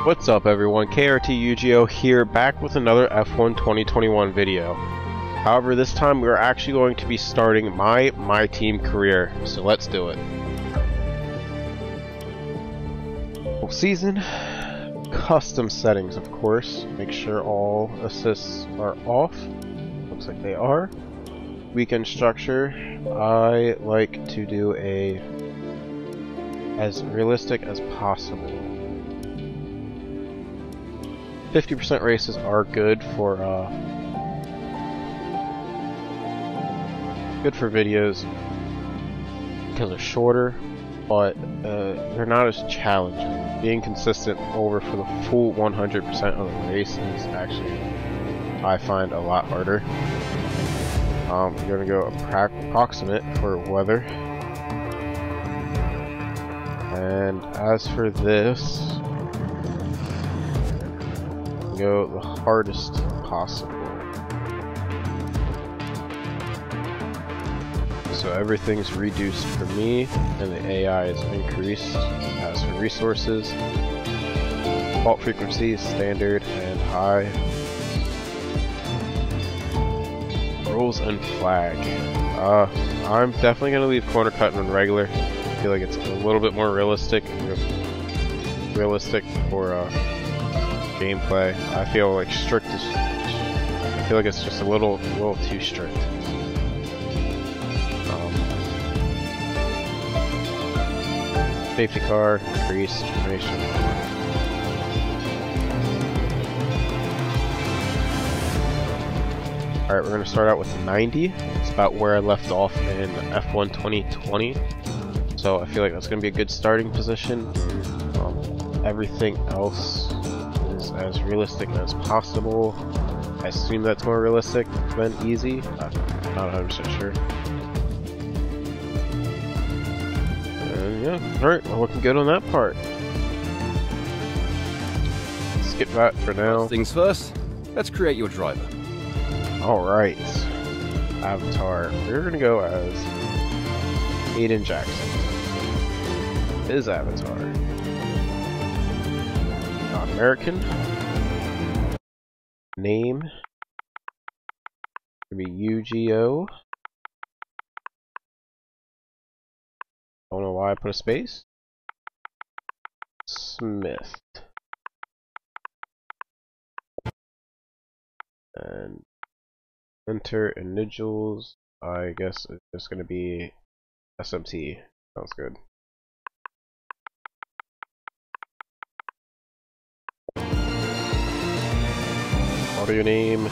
What's up everyone, KRT Yu-Gi-Oh here, back with another F1 2021 video. However, this time we're actually going to be starting my team career, so let's do it. Full season, custom settings of course, make sure all assists are off, looks like they are. Weekend structure, I like to do as realistic as possible. 50% races are good for videos because they're shorter, but they're not as challenging. Being consistent over for the full 100% of the race is actually, I find, a lot harder. I'm gonna go approximate for weather, and as for this, go the hardest possible. So everything's reduced for me, and the AI is increased. As for resources, fault frequency, standard and high. Rules and flag. I'm definitely gonna leave corner cut on regular. I feel like it's a little bit more realistic for gameplay. I feel like strict is. I feel like it's just a little too strict. Safety car, increased information. Alright, we're gonna start out with 90. It's about where I left off in F1 2020. So I feel like that's gonna be a good starting position. Everything else is as realistic as possible. I assume that's more realistic than easy. I'm not 100% sure. And yeah, alright, well, looking good on that part. Skip that for now. First things first, let's create your driver. Alright, avatar. We're gonna go as Aiden Jackson. His avatar. American. Name. Could be Yu-Gi-Oh. Don't know why I put a space. Smith. And enter initials. I guess it's just gonna be SMT. Sounds good. Your name.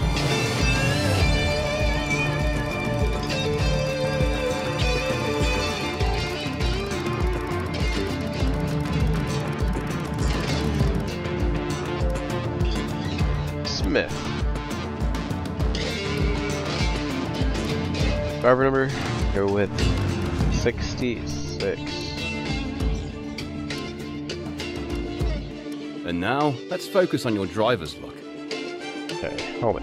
Smith. Driver number, go with 66. And now, let's focus on your driver's look. Okay, helmet.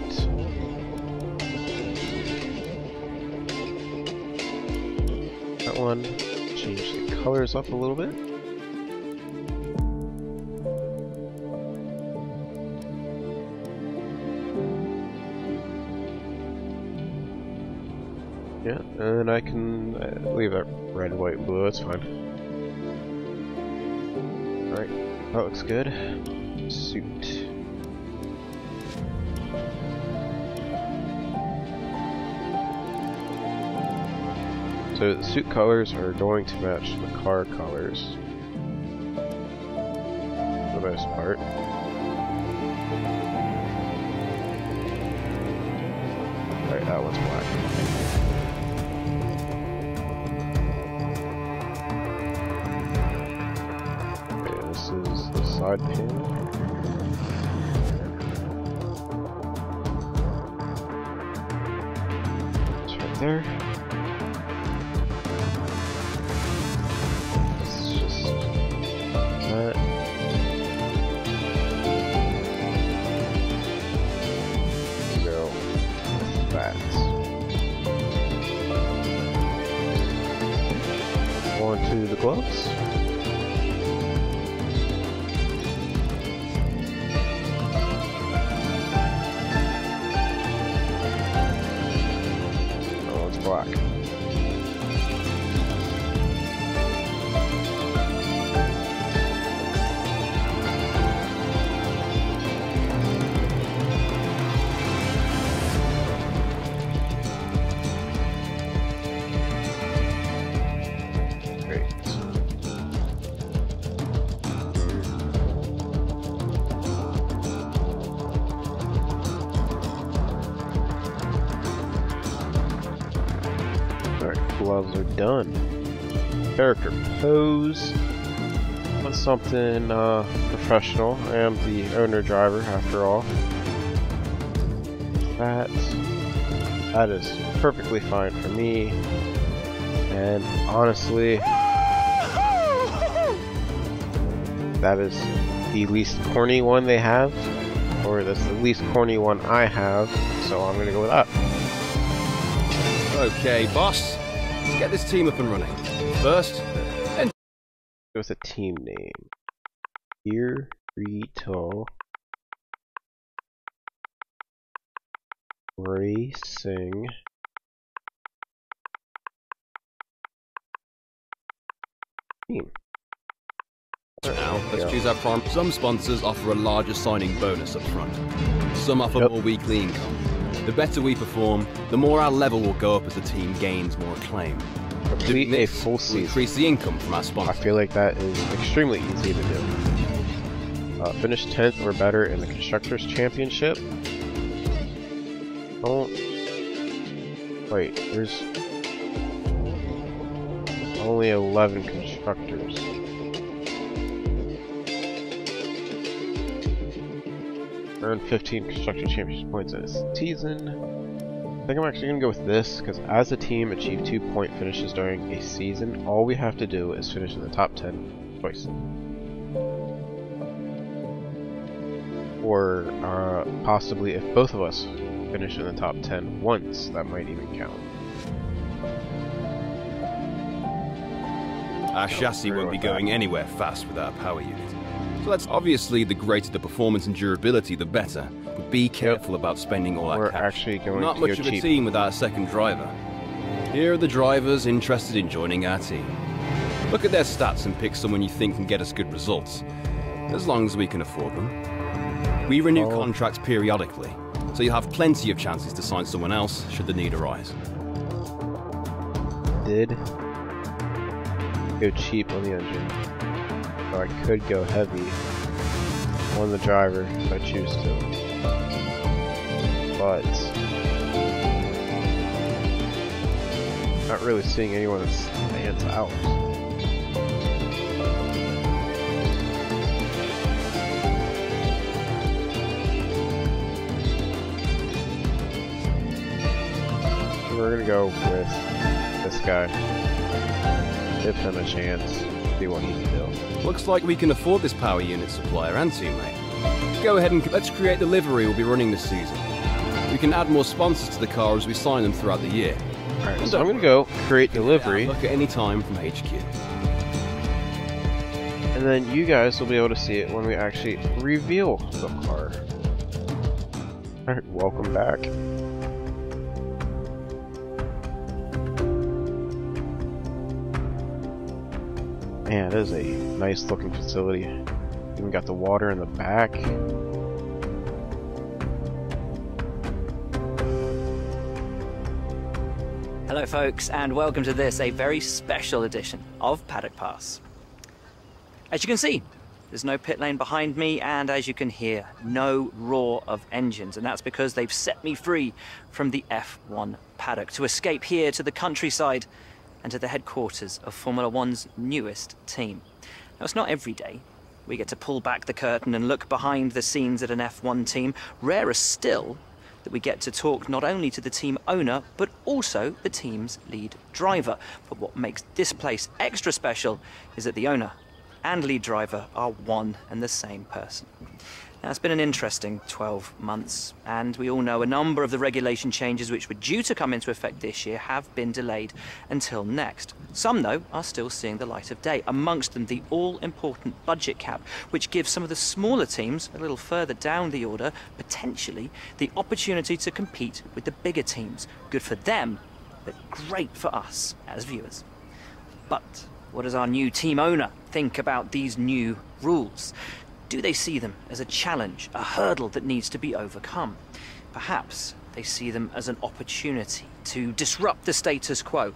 That one, change the colors up a little bit. Yeah, and I can leave that red, white, and blue, that's fine. Alright, that looks good. Suit. So the suit colors are going to match the car colors for the most part. Alright, that one's black. Okay, this is the side panel. It's right there. To the gloves. models are done. Character pose. Want something professional. I am the owner driver after all. That is perfectly fine for me. And honestly, that is the least corny one they have, or that's the least corny one I have, so I'm gonna go with that. Okay, boss. Let's get this team up and running. First, Go with a team name. Kirito Racing Team. now, let's choose our prime. Some sponsors offer a larger signing bonus up front. Some offer more weekly income. The better we perform, the more our level will go up as the team gains more acclaim. Complete a full Will season. increase the income from our I sponsors. feel like that is extremely easy to do. Finish 10th or better in the Constructors' Championship. Don't... Wait, there's only 11 constructors. Earn 15 Constructor Championship points in a season. I think I'm actually going to go with this, because as a team achieve 2-point finishes during a season, all we have to do is finish in the top 10 twice. Or possibly if both of us finish in the top 10 once, that might even count. Our chassis won't be going anywhere fast with our power unit. So that's obviously the greater the performance and durability, the better. But be careful about spending all our We're cash. actually going Not to much go of a cheap. team with our second driver. Here are the drivers interested in joining our team. Look at their stats and pick someone you think can get us good results. As long as we can afford them. We renew contracts periodically, so you'll have plenty of chances to sign someone else should the need arise. Did go cheap on the engine, so I could go heavy on the driver if I choose to, but not really seeing anyone that stands out. We're gonna go with this guy. Give him a chance, see what he can do. Looks like we can afford this power unit supplier and teammate. Go ahead and let's create the livery we'll be running this season. We can add more sponsors to the car as we sign them throughout the year. Alright, so I'm gonna go create delivery, Look at any time from HQ. and then you guys will be able to see it when we actually reveal the car. Alright, welcome back. Man, it is a nice looking facility. Even got the water in the back. Hello folks, and welcome to this, a very special edition of Paddock Pass. As you can see, there's no pit lane behind me, and as you can hear, no roar of engines, and that's because they've set me free from the F1 paddock to escape here to the countryside and to the headquarters of Formula One's newest team. Now, it's not every day we get to pull back the curtain and look behind the scenes at an F1 team. Rarer still that we get to talk not only to the team owner, but also the team's lead driver. But what makes this place extra special is that the owner and lead driver are one and the same person. Now, it's been an interesting 12 months, and we all know a number of the regulation changes which were due to come into effect this year have been delayed until next. Some, though, are still seeing the light of day, amongst them the all-important budget cap, which gives some of the smaller teams a little further down the order, potentially, the opportunity to compete with the bigger teams. Good for them, but great for us as viewers. But what does our new team owner think about these new rules? Do they see them as a challenge, a hurdle that needs to be overcome? Perhaps they see them as an opportunity to disrupt the status quo,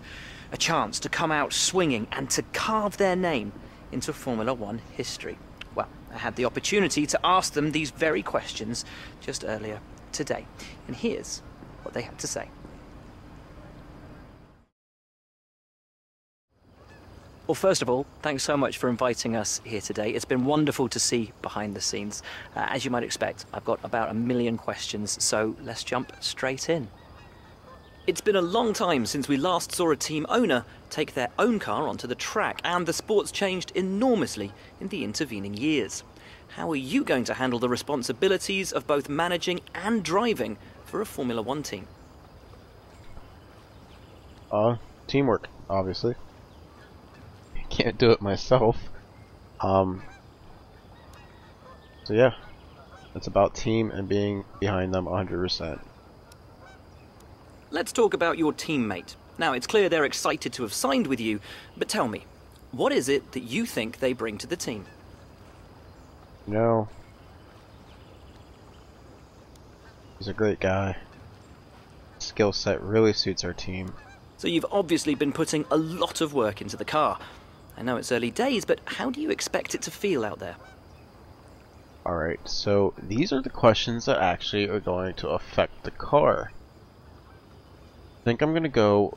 a chance to come out swinging and to carve their name into Formula One history. Well, I had the opportunity to ask them these very questions just earlier today, and here's what they had to say. Well, first of all, thanks so much for inviting us here today. It's been wonderful to see behind the scenes. As you might expect, I've got about 1 million questions, so let's jump straight in. It's been a long time since we last saw a team owner take their own car onto the track, and the sport's changed enormously in the intervening years. How are you going to handle the responsibilities of both managing and driving for a Formula One team? Teamwork, obviously. Can't do it myself. So yeah, it's about team and being behind them 100%. Let's talk about your teammate. Now, it's clear they're excited to have signed with you, but tell me, what is it that you think they bring to the team? You know, he's a great guy. Skill set really suits our team. So you've obviously been putting a lot of work into the car. I know it's early days, but how do you expect it to feel out there? Alright, so these are the questions that actually are going to affect the car. I think I'm going to go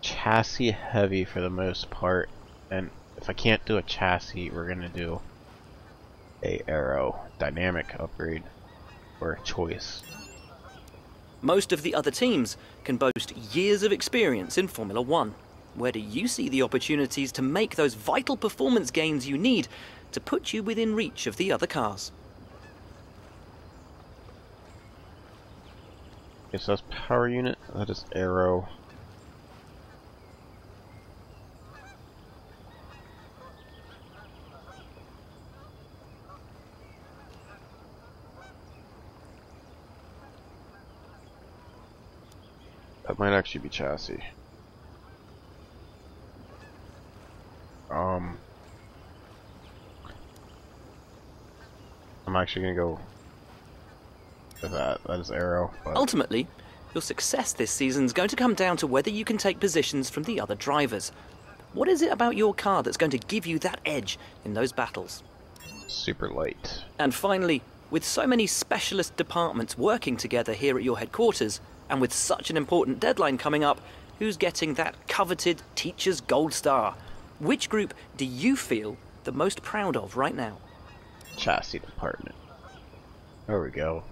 chassis heavy for the most part, and if I can't do a chassis, we're going to do a aerodynamic upgrade or choice. Most of the other teams can boast years of experience in Formula One. Where do you see the opportunities to make those vital performance gains you need to put you within reach of the other cars? Okay, so that's power unit, that is aero. That might actually be chassis. I'm actually gonna go with that. That is aero. But Ultimately, your success this season is going to come down to whether you can take positions from the other drivers. What is it about your car that's going to give you that edge in those battles? super light. And finally, with so many specialist departments working together here at your headquarters, and with such an important deadline coming up, who's getting that coveted Teacher's Gold Star? Which group do you feel the most proud of right now? Chassis department. There we go.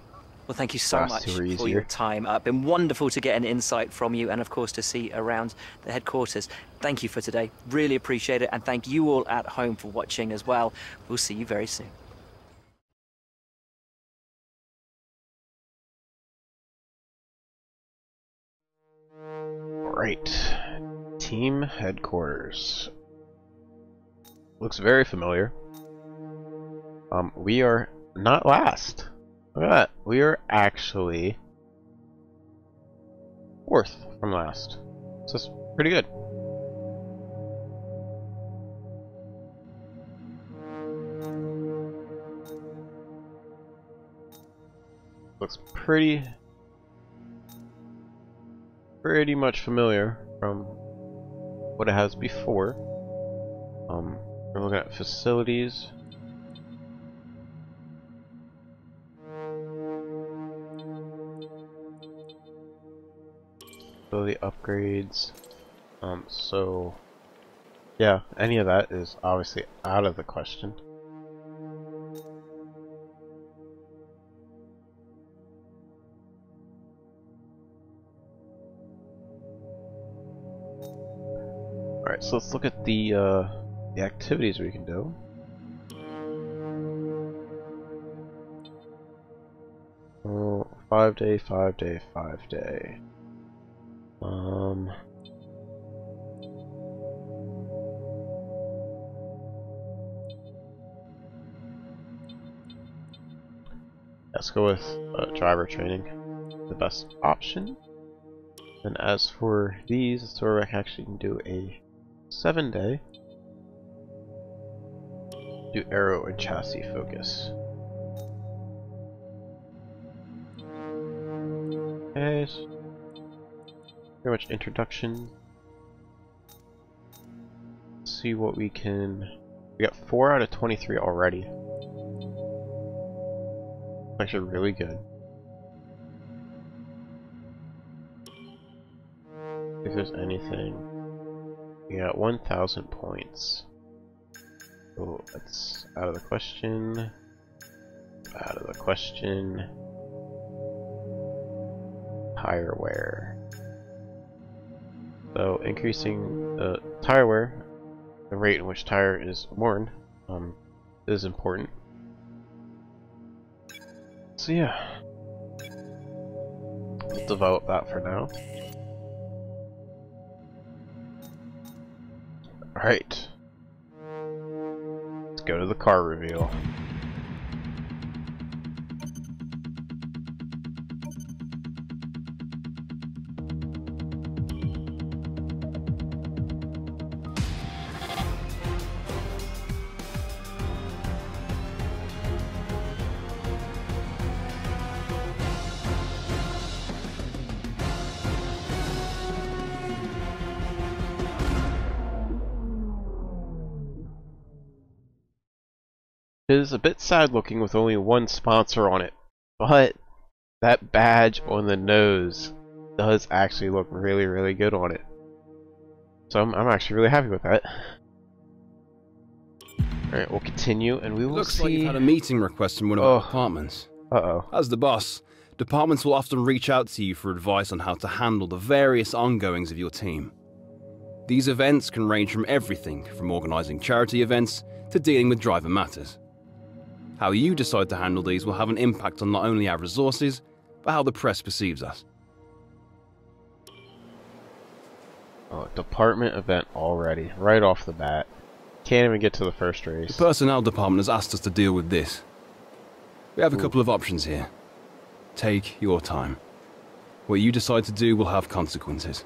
Well, thank you so Last much two are for your easier. time. It's been wonderful to get an insight from you and, of course, to see around the headquarters. Thank you for today. Really appreciate it. And thank you all at home for watching as well. We'll see you very soon. Right. Team headquarters. Looks very familiar. We are not last. Look at that. We are actually fourth from last. So that's pretty good. Looks pretty much familiar from what it has before. We're looking at facilities. Facility upgrades. So yeah, any of that is obviously out of the question. Alright, so let's look at the activities we can do. Oh, 5 day, 5 day, 5 day. Let's go with driver training, the best option. And as for these, it's where I actually can do a 7 day. Do aero and chassis focus. Okay, so pretty much introduction. Let's see what we can. We got 4 out of 23 already. Actually, really good. If there's anything. We got 1,000 points. Oh, that's out of the question. Out of the question. Tire wear. So increasing the tire wear, the rate in which tire is worn, is important. So yeah, we'll develop that for now. Alright, let's go to the car reveal. It is a bit sad looking with only one sponsor on it, but that badge on the nose does actually look really, really good on it. So I'm actually really happy with that. Alright, we'll continue and we will Looks see... like you've had a meeting request from one of our departments. Uh-oh. As the boss, departments will often reach out to you for advice on how to handle the various ongoings of your team. These events can range from everything from organising charity events to dealing with driver matters. How you decide to handle these will have an impact on not only our resources, but how the press perceives us. Oh, department event already, right off the bat. Can't even get to the first race. The personnel department has asked us to deal with this. We have a couple of options here. Take your time. What you decide to do will have consequences.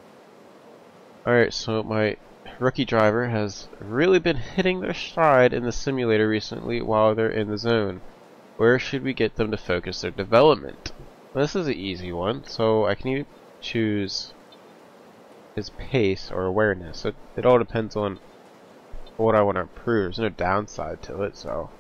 Alright, so my rookie driver has really been hitting their stride in the simulator recently while they're in the zone. Where should we get them to focus their development? This is an easy one, so I can either choose his pace or awareness. It all depends on what I want to improve. There's no downside to it, so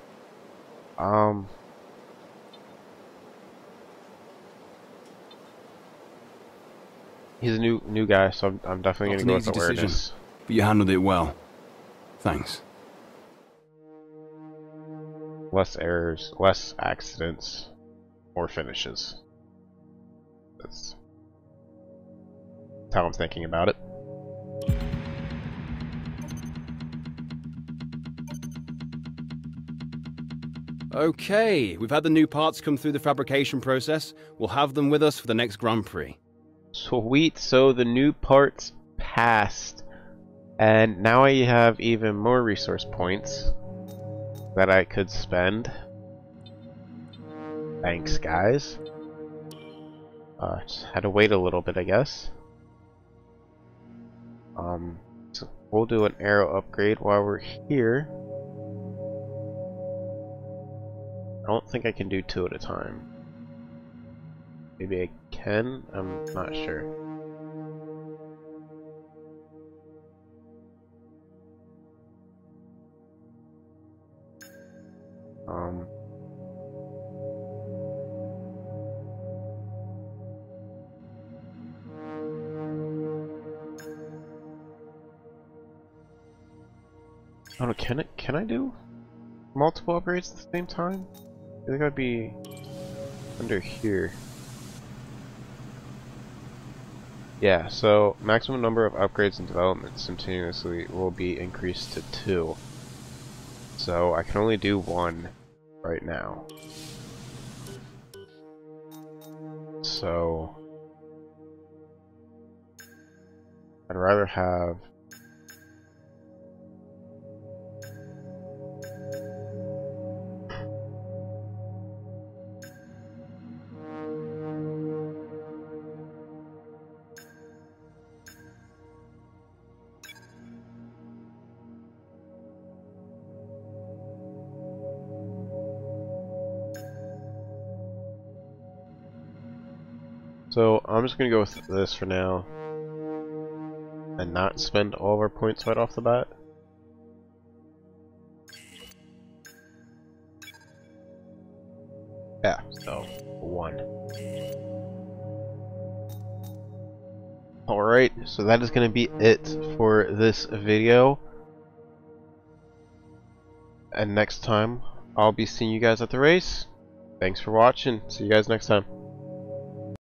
he's a new guy, so I'm definitely going to go with awareness. Decision, but you handled it well. Thanks. Less errors, less accidents, more finishes. That's how I'm thinking about it. Okay, we've had the new parts come through the fabrication process. We'll have them with us for the next Grand Prix. Sweet, so the new parts passed. And now I have even more resource points that I could spend. Thanks, guys. Just had to wait a little bit, I guess. So we'll do an arrow upgrade while we're here. I don't think I can do 2 at a time. Maybe I can? I'm not sure. I don't know, can I do multiple upgrades at the same time? I think I'd be under here. Yeah, so maximum number of upgrades and developments simultaneously will be increased to 2. So I can only do 1 right now. So I'd rather have So I'm just gonna go with this for now and not spend all of our points right off the bat. Yeah, so 1. Alright, so that is going to be it for this video. And next time, I'll be seeing you guys at the race. Thanks for watching. See you guys next time.